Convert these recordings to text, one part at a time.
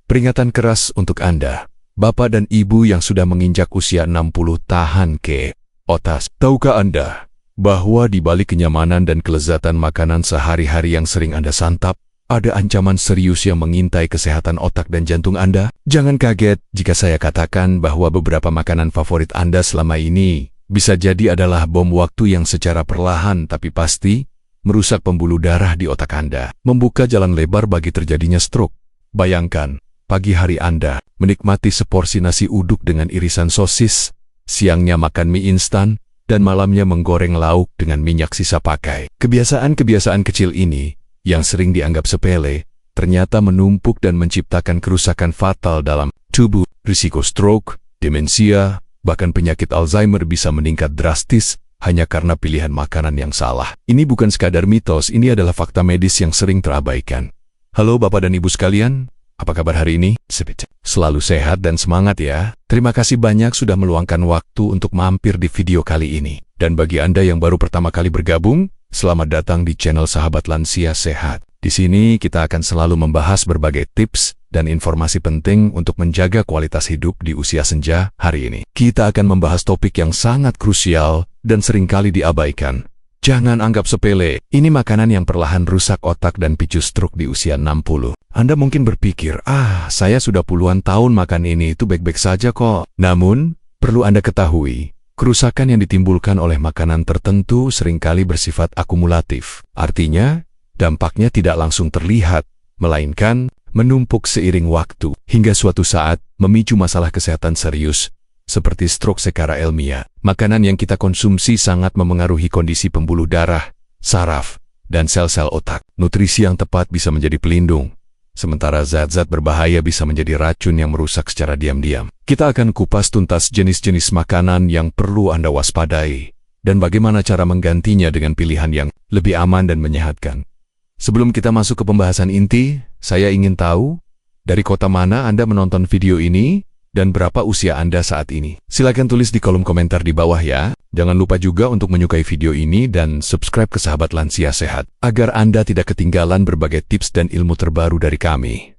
Peringatan keras untuk Anda, Bapak dan Ibu yang sudah menginjak usia 60 tahan ke atas. Tahukah Anda bahwa di balik kenyamanan dan kelezatan makanan sehari-hari yang sering Anda santap, ada ancaman serius yang mengintai kesehatan otak dan jantung Anda? Jangan kaget jika saya katakan bahwa beberapa makanan favorit Anda selama ini bisa jadi adalah bom waktu yang secara perlahan tapi pasti merusak pembuluh darah di otak Anda, membuka jalan lebar bagi terjadinya stroke. Bayangkan, pagi hari Anda menikmati seporsi nasi uduk dengan irisan sosis, siangnya makan mie instan, dan malamnya menggoreng lauk dengan minyak sisa pakai. Kebiasaan-kebiasaan kecil ini, yang sering dianggap sepele, ternyata menumpuk dan menciptakan kerusakan fatal dalam tubuh. Risiko stroke, demensia, bahkan penyakit Alzheimer bisa meningkat drastis hanya karena pilihan makanan yang salah. Ini bukan sekadar mitos, ini adalah fakta medis yang sering terabaikan. Halo Bapak dan Ibu sekalian, apa kabar hari ini? Selalu sehat dan semangat ya. Terima kasih banyak sudah meluangkan waktu untuk mampir di video kali ini. Dan bagi Anda yang baru pertama kali bergabung, selamat datang di channel Sahabat Lansia Sehat. Di sini kita akan selalu membahas berbagai tips dan informasi penting untuk menjaga kualitas hidup di usia senja. Hari ini kita akan membahas topik yang sangat krusial dan seringkali diabaikan. Jangan anggap sepele, ini makanan yang perlahan rusak otak dan picu stroke di usia 60. Anda mungkin berpikir, saya sudah puluhan tahun makan ini, itu baik-baik saja kok. Namun, perlu Anda ketahui, kerusakan yang ditimbulkan oleh makanan tertentu seringkali bersifat akumulatif. Artinya, dampaknya tidak langsung terlihat, melainkan menumpuk seiring waktu, hingga suatu saat memicu masalah kesehatan serius, seperti stroke secara ilmiah. Makanan yang kita konsumsi sangat memengaruhi kondisi pembuluh darah, saraf, dan sel-sel otak. Nutrisi yang tepat bisa menjadi pelindung, sementara zat-zat berbahaya bisa menjadi racun yang merusak secara diam-diam. Kita akan kupas tuntas jenis-jenis makanan yang perlu Anda waspadai, dan bagaimana cara menggantinya dengan pilihan yang lebih aman dan menyehatkan. Sebelum kita masuk ke pembahasan inti, saya ingin tahu, dari kota mana Anda menonton video ini, dan berapa usia Anda saat ini. Silakan tulis di kolom komentar di bawah ya. Jangan lupa juga untuk menyukai video ini dan subscribe ke Sahabat Lansia Sehat, agar Anda tidak ketinggalan berbagai tips dan ilmu terbaru dari kami.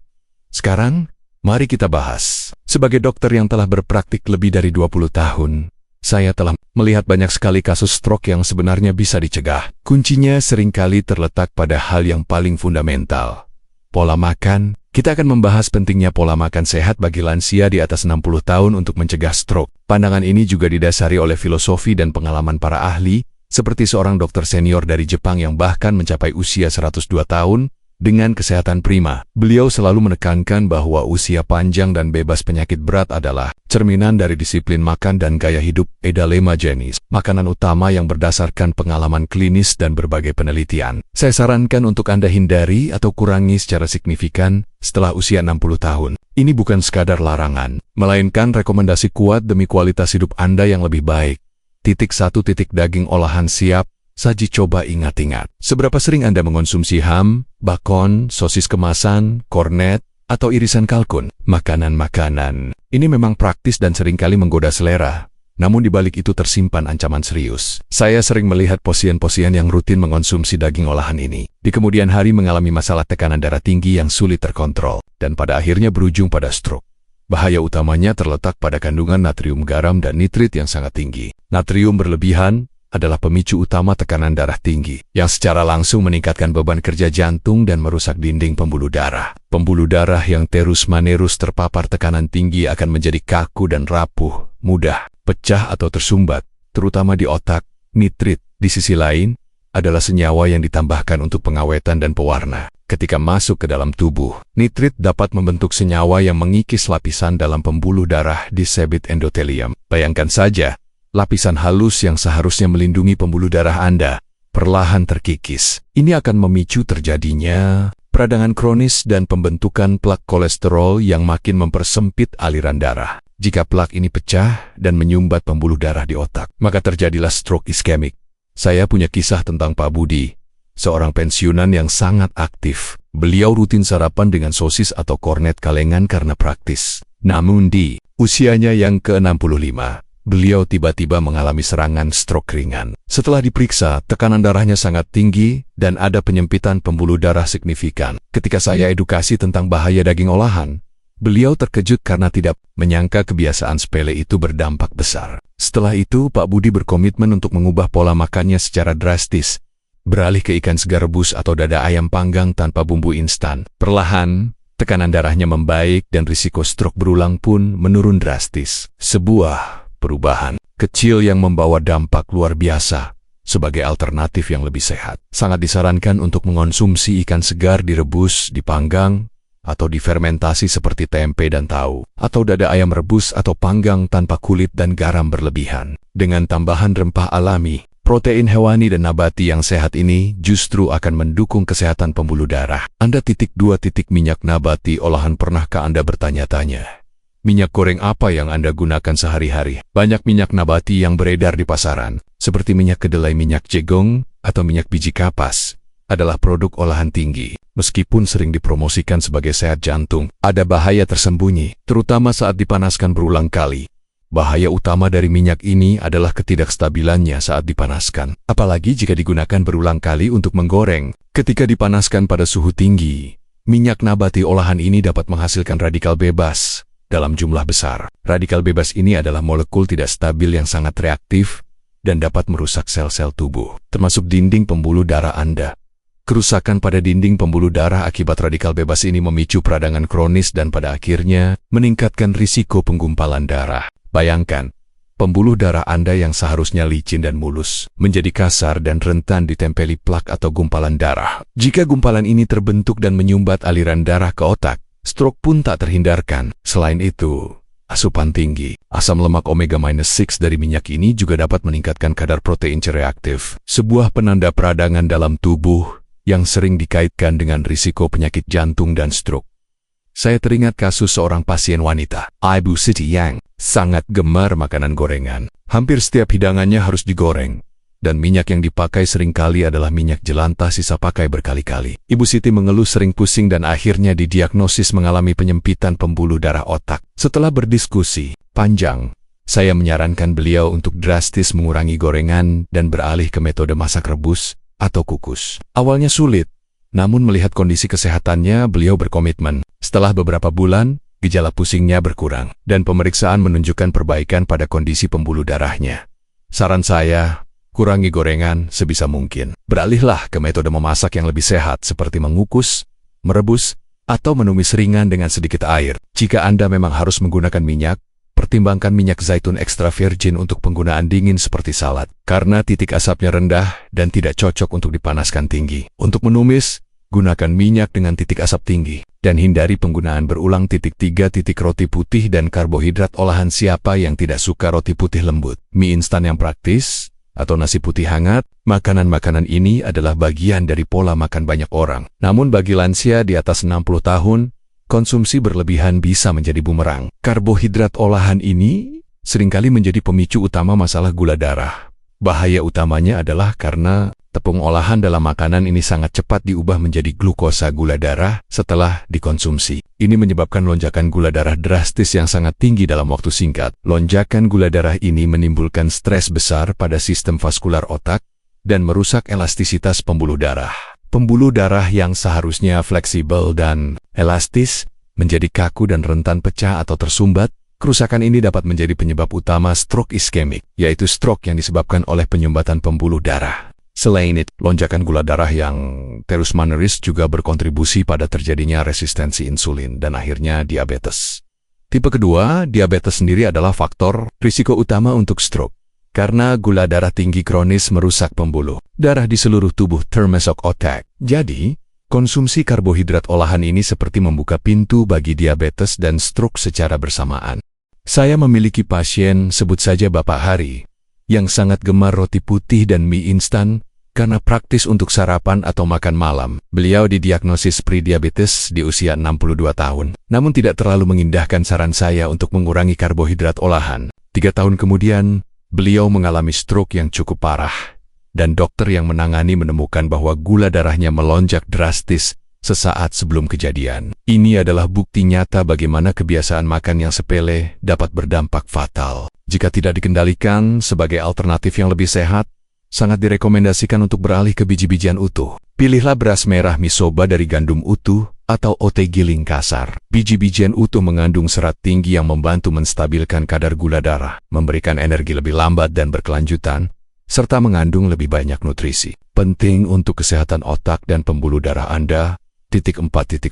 Sekarang, mari kita bahas. Sebagai dokter yang telah berpraktik lebih dari 20 tahun, saya telah melihat banyak sekali kasus stroke yang sebenarnya bisa dicegah. Kuncinya seringkali terletak pada hal yang paling fundamental, pola makan. Kita akan membahas pentingnya pola makan sehat bagi lansia di atas 60 tahun untuk mencegah stroke. Pandangan ini juga didasari oleh filosofi dan pengalaman para ahli, seperti seorang dokter senior dari Jepang yang bahkan mencapai usia 102 tahun dengan kesehatan prima. Beliau selalu menekankan bahwa usia panjang dan bebas penyakit berat adalah cerminan dari disiplin makan dan gaya hidup. Ada 5 jenis makanan utama yang berdasarkan pengalaman klinis dan berbagai penelitian. Saya sarankan untuk Anda hindari atau kurangi secara signifikan setelah usia 60 tahun. Ini bukan sekadar larangan, melainkan rekomendasi kuat demi kualitas hidup Anda yang lebih baik. 1. Daging olahan siap. Saji. Coba ingat-ingat, seberapa sering Anda mengonsumsi ham, bakon, sosis kemasan, kornet, atau irisan kalkun? Makanan-makanan ini memang praktis dan seringkali menggoda selera, namun di balik itu tersimpan ancaman serius. Saya sering melihat pasien-pasien yang rutin mengonsumsi daging olahan ini, di kemudian hari mengalami masalah tekanan darah tinggi yang sulit terkontrol, dan pada akhirnya berujung pada stroke. Bahaya utamanya terletak pada kandungan natrium, garam, dan nitrit yang sangat tinggi. Natrium berlebihan adalah pemicu utama tekanan darah tinggi, yang secara langsung meningkatkan beban kerja jantung dan merusak dinding pembuluh darah. Pembuluh darah yang terus-menerus terpapar tekanan tinggi akan menjadi kaku dan rapuh, mudah pecah atau tersumbat, terutama di otak. Nitrit, di sisi lain, adalah senyawa yang ditambahkan untuk pengawetan dan pewarna. Ketika masuk ke dalam tubuh, nitrit dapat membentuk senyawa yang mengikis lapisan dalam pembuluh darah disebut endotelium. Bayangkan saja, lapisan halus yang seharusnya melindungi pembuluh darah Anda perlahan terkikis. Ini akan memicu terjadinya peradangan kronis dan pembentukan plak kolesterol yang makin mempersempit aliran darah. Jika plak ini pecah dan menyumbat pembuluh darah di otak, maka terjadilah stroke iskemik. Saya punya kisah tentang Pak Budi, seorang pensiunan yang sangat aktif. Beliau rutin sarapan dengan sosis atau kornet kalengan karena praktis. Namun di usianya yang ke-65, beliau tiba-tiba mengalami serangan stroke ringan. Setelah diperiksa, tekanan darahnya sangat tinggi dan ada penyempitan pembuluh darah signifikan. Ketika saya edukasi tentang bahaya daging olahan, Beliau terkejut karena tidak menyangka kebiasaan sepele itu berdampak besar. Setelah itu, Pak Budi berkomitmen untuk mengubah pola makannya secara drastis, beralih ke ikan segar rebus atau dada ayam panggang tanpa bumbu instan. Perlahan, tekanan darahnya membaik dan risiko stroke berulang pun menurun drastis. Sebuah perubahan kecil yang membawa dampak luar biasa. Sebagai alternatif yang lebih sehat, sangat disarankan untuk mengonsumsi ikan segar direbus, dipanggang, atau difermentasi seperti tempe dan tahu, atau dada ayam rebus atau panggang tanpa kulit dan garam berlebihan. Dengan tambahan rempah alami, protein hewani dan nabati yang sehat ini justru akan mendukung kesehatan pembuluh darah. Anda minyak nabati olahan. Pernahkah Anda bertanya-tanya, minyak goreng apa yang Anda gunakan sehari-hari? Banyak minyak nabati yang beredar di pasaran, seperti minyak kedelai, minyak jagung, atau minyak biji kapas, adalah produk olahan tinggi. Meskipun sering dipromosikan sebagai sehat jantung, ada bahaya tersembunyi, terutama saat dipanaskan berulang kali. Bahaya utama dari minyak ini adalah ketidakstabilannya saat dipanaskan, apalagi jika digunakan berulang kali untuk menggoreng. Ketika dipanaskan pada suhu tinggi, minyak nabati olahan ini dapat menghasilkan radikal bebas dalam jumlah besar. Radikal bebas ini adalah molekul tidak stabil yang sangat reaktif dan dapat merusak sel-sel tubuh, termasuk dinding pembuluh darah Anda. Kerusakan pada dinding pembuluh darah akibat radikal bebas ini memicu peradangan kronis dan pada akhirnya meningkatkan risiko penggumpalan darah. Bayangkan, pembuluh darah Anda yang seharusnya licin dan mulus menjadi kasar dan rentan ditempeli plak atau gumpalan darah. Jika gumpalan ini terbentuk dan menyumbat aliran darah ke otak, stroke pun tak terhindarkan. Selain itu, asupan tinggi asam lemak omega-6 dari minyak ini juga dapat meningkatkan kadar protein C reaktif, sebuah penanda peradangan dalam tubuh yang sering dikaitkan dengan risiko penyakit jantung dan stroke. Saya teringat kasus seorang pasien wanita, Ibu Siti, yang sangat gemar makanan gorengan. Hampir setiap hidangannya harus digoreng, dan minyak yang dipakai seringkali adalah minyak jelantah sisa pakai berkali-kali. Ibu Siti mengeluh sering pusing dan akhirnya didiagnosis mengalami penyempitan pembuluh darah otak. Setelah berdiskusi panjang, saya menyarankan beliau untuk drastis mengurangi gorengan dan beralih ke metode masak rebus atau kukus. Awalnya sulit, namun melihat kondisi kesehatannya, beliau berkomitmen. Setelah beberapa bulan, gejala pusingnya berkurang, dan pemeriksaan menunjukkan perbaikan pada kondisi pembuluh darahnya. Saran saya, kurangi gorengan sebisa mungkin. Beralihlah ke metode memasak yang lebih sehat seperti mengukus, merebus, atau menumis ringan dengan sedikit air. Jika Anda memang harus menggunakan minyak, pertimbangkan minyak zaitun ekstra virgin untuk penggunaan dingin seperti salad, karena titik asapnya rendah dan tidak cocok untuk dipanaskan tinggi. Untuk menumis, gunakan minyak dengan titik asap tinggi, dan hindari penggunaan berulang. 3. Roti putih dan karbohidrat olahan. Siapa yang tidak suka roti putih lembut, mie instan yang praktis, atau nasi putih hangat? Makanan-makanan ini adalah bagian dari pola makan banyak orang. Namun bagi lansia di atas 60 tahun, konsumsi berlebihan bisa menjadi bumerang. Karbohidrat olahan ini seringkali menjadi pemicu utama masalah gula darah. Bahaya utamanya adalah karena tepung olahan dalam makanan ini sangat cepat diubah menjadi glukosa gula darah setelah dikonsumsi. Ini menyebabkan lonjakan gula darah drastis yang sangat tinggi dalam waktu singkat. Lonjakan gula darah ini menimbulkan stres besar pada sistem vaskular otak dan merusak elastisitas pembuluh darah. Pembuluh darah yang seharusnya fleksibel dan elastis menjadi kaku dan rentan pecah atau tersumbat. Kerusakan ini dapat menjadi penyebab utama stroke iskemik, yaitu stroke yang disebabkan oleh penyumbatan pembuluh darah. Selain itu, lonjakan gula darah yang terus-menerus juga berkontribusi pada terjadinya resistensi insulin dan akhirnya diabetes. Tipe kedua, diabetes sendiri adalah faktor risiko utama untuk stroke. Karena gula darah tinggi kronis merusak pembuluh darah di seluruh tubuh termasuk otak. Jadi, konsumsi karbohidrat olahan ini seperti membuka pintu bagi diabetes dan stroke secara bersamaan. Saya memiliki pasien, sebut saja Bapak Hari, yang sangat gemar roti putih dan mie instan karena praktis untuk sarapan atau makan malam. Beliau didiagnosis prediabetes di usia 62 tahun, namun tidak terlalu mengindahkan saran saya untuk mengurangi karbohidrat olahan. 3 tahun kemudian, beliau mengalami stroke yang cukup parah, dan dokter yang menangani menemukan bahwa gula darahnya melonjak drastis sesaat sebelum kejadian. Ini adalah bukti nyata bagaimana kebiasaan makan yang sepele dapat berdampak fatal. Jika tidak dikendalikan, sebagai alternatif yang lebih sehat, sangat direkomendasikan untuk beralih ke biji-bijian utuh. Pilihlah beras merah misoba dari gandum utuh atau oat giling kasar. Biji-bijian utuh mengandung serat tinggi yang membantu menstabilkan kadar gula darah, memberikan energi lebih lambat dan berkelanjutan, serta mengandung lebih banyak nutrisi. Penting untuk kesehatan otak dan pembuluh darah Anda. 4.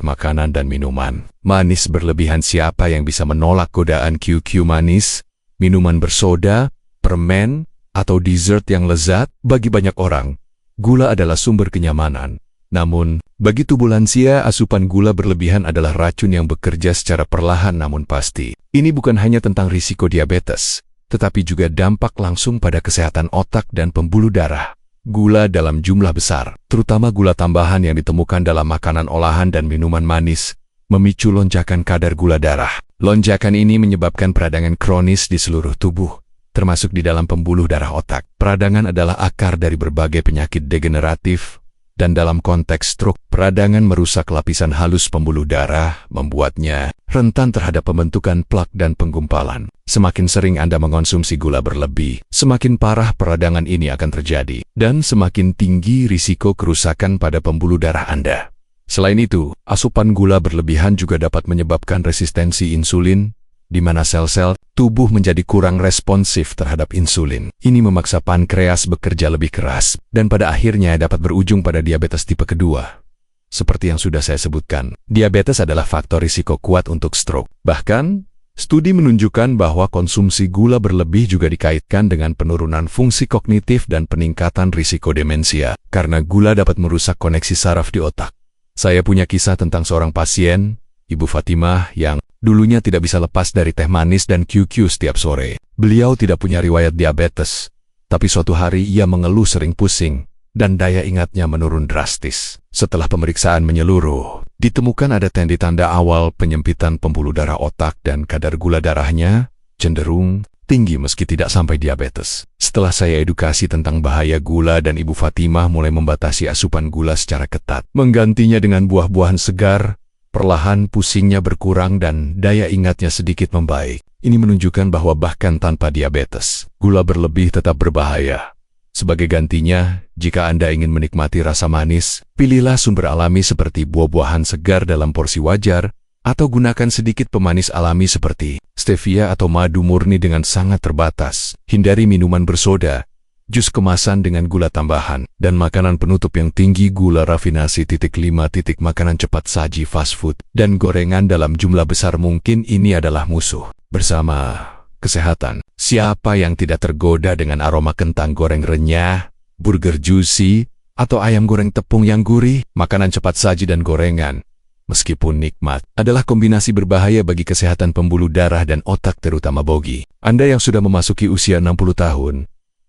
Makanan dan minuman. Manis berlebihan. Siapa yang bisa menolak godaan QQ manis, minuman bersoda, permen, atau dessert yang lezat? Bagi banyak orang, gula adalah sumber kenyamanan. Namun, bagi tubuh lansia, asupan gula berlebihan adalah racun yang bekerja secara perlahan namun pasti. Ini bukan hanya tentang risiko diabetes, tetapi juga dampak langsung pada kesehatan otak dan pembuluh darah. Gula dalam jumlah besar, terutama gula tambahan yang ditemukan dalam makanan olahan dan minuman manis, memicu lonjakan kadar gula darah. Lonjakan ini menyebabkan peradangan kronis di seluruh tubuh, termasuk di dalam pembuluh darah otak. Peradangan adalah akar dari berbagai penyakit degeneratif, dan dalam konteks stroke, peradangan merusak lapisan halus pembuluh darah, membuatnya rentan terhadap pembentukan plak dan penggumpalan. Semakin sering Anda mengonsumsi gula berlebih, semakin parah peradangan ini akan terjadi, dan semakin tinggi risiko kerusakan pada pembuluh darah Anda. Selain itu, asupan gula berlebihan juga dapat menyebabkan resistensi insulin, di mana sel-sel tubuh menjadi kurang responsif terhadap insulin. Ini memaksa pankreas bekerja lebih keras, dan pada akhirnya dapat berujung pada diabetes tipe kedua. Seperti yang sudah saya sebutkan, diabetes adalah faktor risiko kuat untuk stroke. Bahkan, studi menunjukkan bahwa konsumsi gula berlebih juga dikaitkan dengan penurunan fungsi kognitif dan peningkatan risiko demensia, karena gula dapat merusak koneksi saraf di otak. Saya punya kisah tentang seorang pasien, Ibu Fatimah, yang dulunya tidak bisa lepas dari teh manis dan QQ setiap sore. Beliau tidak punya riwayat diabetes, tapi suatu hari ia mengeluh sering pusing, dan daya ingatnya menurun drastis. Setelah pemeriksaan menyeluruh, ditemukan ada tanda-tanda awal penyempitan pembuluh darah otak dan kadar gula darahnya cenderung tinggi meski tidak sampai diabetes. Setelah saya edukasi tentang bahaya gula dan Ibu Fatimah mulai membatasi asupan gula secara ketat, menggantinya dengan buah-buahan segar, perlahan pusingnya berkurang dan daya ingatnya sedikit membaik. Ini menunjukkan bahwa bahkan tanpa diabetes, gula berlebih tetap berbahaya. Sebagai gantinya, jika Anda ingin menikmati rasa manis, pilihlah sumber alami seperti buah-buahan segar dalam porsi wajar, atau gunakan sedikit pemanis alami seperti stevia atau madu murni dengan sangat terbatas. Hindari minuman bersoda, jus kemasan dengan gula tambahan, dan makanan penutup yang tinggi gula rafinasi. 5. Makanan cepat saji fast food dan gorengan dalam jumlah besar mungkin ini adalah musuh bersama kesehatan. Siapa yang tidak tergoda dengan aroma kentang goreng renyah, burger juicy, atau ayam goreng tepung yang gurih? Makanan cepat saji dan gorengan, meskipun nikmat, adalah kombinasi berbahaya bagi kesehatan pembuluh darah dan otak, terutama bogi. Anda yang sudah memasuki usia 60 tahun,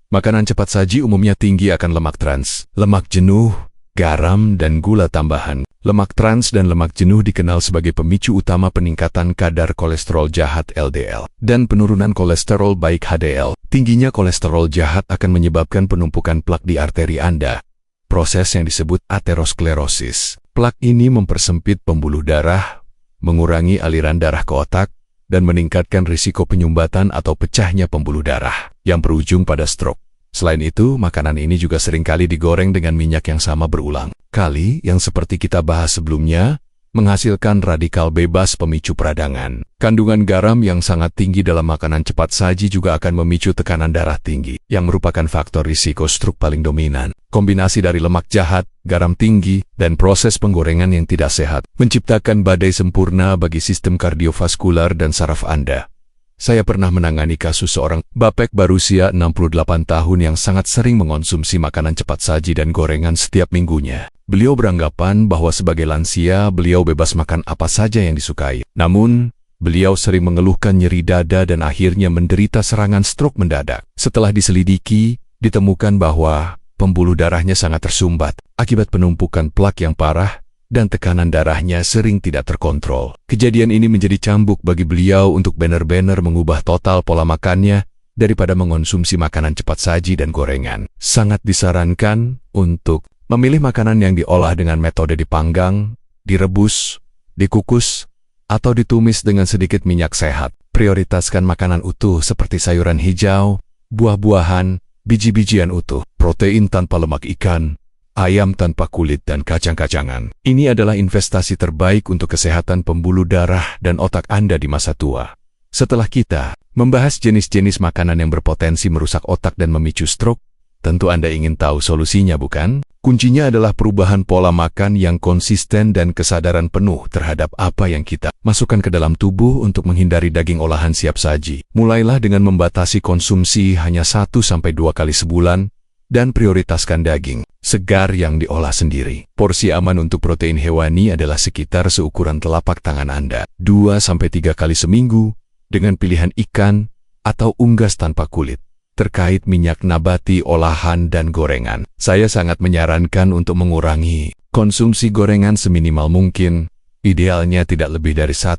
makanan cepat saji umumnya tinggi akan lemak trans, lemak jenuh, garam, dan gula tambahan. Lemak trans dan lemak jenuh dikenal sebagai pemicu utama peningkatan kadar kolesterol jahat LDL dan penurunan kolesterol baik HDL. Tingginya kolesterol jahat akan menyebabkan penumpukan plak di arteri Anda, proses yang disebut aterosklerosis. Plak ini mempersempit pembuluh darah, mengurangi aliran darah ke otak, dan meningkatkan risiko penyumbatan atau pecahnya pembuluh darah, yang berujung pada stroke. Selain itu, makanan ini juga seringkali digoreng dengan minyak yang sama berulang kali, yang seperti kita bahas sebelumnya, menghasilkan radikal bebas pemicu peradangan. Kandungan garam yang sangat tinggi dalam makanan cepat saji juga akan memicu tekanan darah tinggi, yang merupakan faktor risiko stroke paling dominan. Kombinasi dari lemak jahat, garam tinggi, dan proses penggorengan yang tidak sehat menciptakan badai sempurna bagi sistem kardiovaskular dan saraf Anda. Saya pernah menangani kasus seorang bapek berusia 68 tahun yang sangat sering mengonsumsi makanan cepat saji dan gorengan setiap minggunya. Beliau beranggapan bahwa sebagai lansia beliau bebas makan apa saja yang disukai. Namun, beliau sering mengeluhkan nyeri dada dan akhirnya menderita serangan stroke mendadak. Setelah diselidiki, ditemukan bahwa pembuluh darahnya sangat tersumbat akibat penumpukan plak yang parah, dan tekanan darahnya sering tidak terkontrol. Kejadian ini menjadi cambuk bagi beliau untuk benar-benar mengubah total pola makannya daripada mengonsumsi makanan cepat saji dan gorengan. Sangat disarankan untuk memilih makanan yang diolah dengan metode dipanggang, direbus, dikukus, atau ditumis dengan sedikit minyak sehat. Prioritaskan makanan utuh seperti sayuran hijau, buah-buahan, biji-bijian utuh, protein tanpa lemak ikan, ayam tanpa kulit dan kacang-kacangan. Ini adalah investasi terbaik untuk kesehatan pembuluh darah dan otak Anda di masa tua. Setelah kita membahas jenis-jenis makanan yang berpotensi merusak otak dan memicu stroke, tentu Anda ingin tahu solusinya, bukan? Kuncinya adalah perubahan pola makan yang konsisten dan kesadaran penuh terhadap apa yang kita masukkan ke dalam tubuh untuk menghindari daging olahan siap saji. Mulailah dengan membatasi konsumsi hanya 1-2 kali sebulan dan prioritaskan daging segar yang diolah sendiri. Porsi aman untuk protein hewani adalah sekitar seukuran telapak tangan Anda, 2-3 kali seminggu dengan pilihan ikan atau unggas tanpa kulit. Terkait minyak nabati olahan dan gorengan, saya sangat menyarankan untuk mengurangi konsumsi gorengan seminimal mungkin, idealnya tidak lebih dari 1-2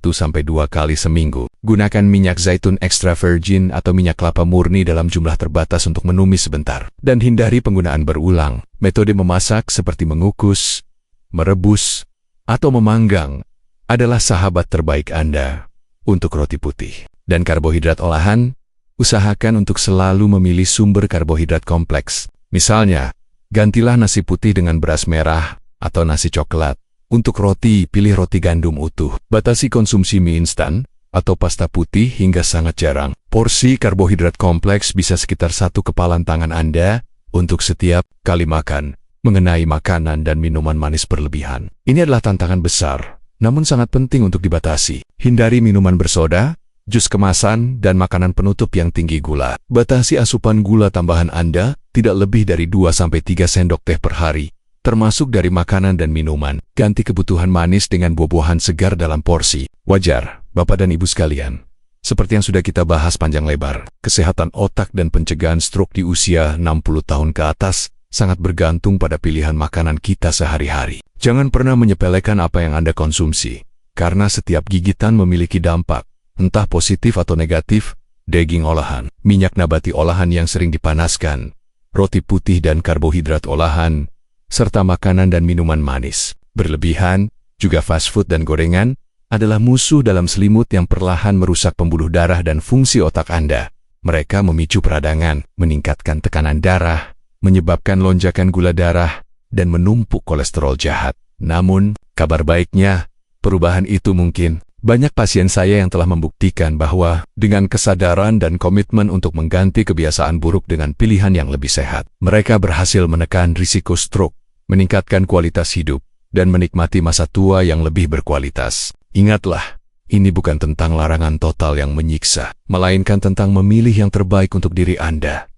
kali seminggu. Gunakan minyak zaitun extra virgin atau minyak kelapa murni dalam jumlah terbatas untuk menumis sebentar. Dan hindari penggunaan berulang. Metode memasak seperti mengukus, merebus, atau memanggang adalah sahabat terbaik Anda untuk roti putih. Dan karbohidrat olahan, usahakan untuk selalu memilih sumber karbohidrat kompleks. Misalnya, gantilah nasi putih dengan beras merah atau nasi coklat. Untuk roti, pilih roti gandum utuh. Batasi konsumsi mie instan atau pasta putih hingga sangat jarang. Porsi karbohidrat kompleks bisa sekitar 1 kepalan tangan Anda untuk setiap kali makan. Mengenai makanan dan minuman manis berlebihan, ini adalah tantangan besar, namun sangat penting untuk dibatasi. Hindari minuman bersoda, jus kemasan, dan makanan penutup yang tinggi gula. Batasi asupan gula tambahan Anda tidak lebih dari 2-3 sendok teh per hari, termasuk dari makanan dan minuman. Ganti kebutuhan manis dengan buah-buahan segar dalam porsi wajar, Bapak dan Ibu sekalian. Seperti yang sudah kita bahas panjang lebar, kesehatan otak dan pencegahan stroke di usia 60 tahun ke atas sangat bergantung pada pilihan makanan kita sehari-hari. Jangan pernah menyepelekan apa yang Anda konsumsi, karena setiap gigitan memiliki dampak, entah positif atau negatif. Daging olahan, minyak nabati olahan yang sering dipanaskan, roti putih dan karbohidrat olahan, serta makanan dan minuman manis berlebihan, juga fast food dan gorengan, adalah musuh dalam selimut yang perlahan merusak pembuluh darah dan fungsi otak Anda. Mereka memicu peradangan, meningkatkan tekanan darah, menyebabkan lonjakan gula darah, dan menumpuk kolesterol jahat. Namun, kabar baiknya, perubahan itu mungkin. Banyak pasien saya yang telah membuktikan bahwa dengan kesadaran dan komitmen untuk mengganti kebiasaan buruk dengan pilihan yang lebih sehat, mereka berhasil menekan risiko stroke, meningkatkan kualitas hidup, dan menikmati masa tua yang lebih berkualitas. Ingatlah, ini bukan tentang larangan total yang menyiksa, melainkan tentang memilih yang terbaik untuk diri Anda.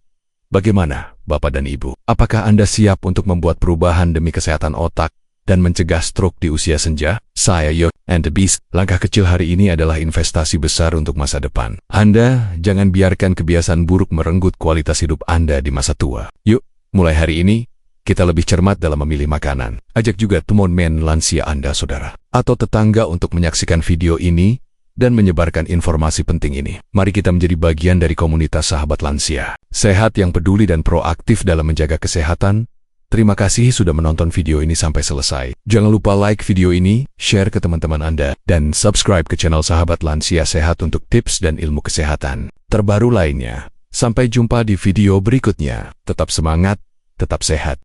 Bagaimana, Bapak dan Ibu? Apakah Anda siap untuk membuat perubahan demi kesehatan otak dan mencegah stroke di usia senja? Saya Yo and the Beast. Langkah kecil hari ini adalah investasi besar untuk masa depan. Anda jangan biarkan kebiasaan buruk merenggut kualitas hidup Anda di masa tua. Yuk, mulai hari ini, kita lebih cermat dalam memilih makanan. Ajak juga teman-teman lansia Anda, saudara, atau tetangga untuk menyaksikan video ini dan menyebarkan informasi penting ini. Mari kita menjadi bagian dari komunitas sahabat lansia sehat yang peduli dan proaktif dalam menjaga kesehatan. Terima kasih sudah menonton video ini sampai selesai. Jangan lupa like video ini, share ke teman-teman Anda, dan subscribe ke channel Sahabat Lansia Sehat untuk tips dan ilmu kesehatan terbaru lainnya. Sampai jumpa di video berikutnya. Tetap semangat, tetap sehat.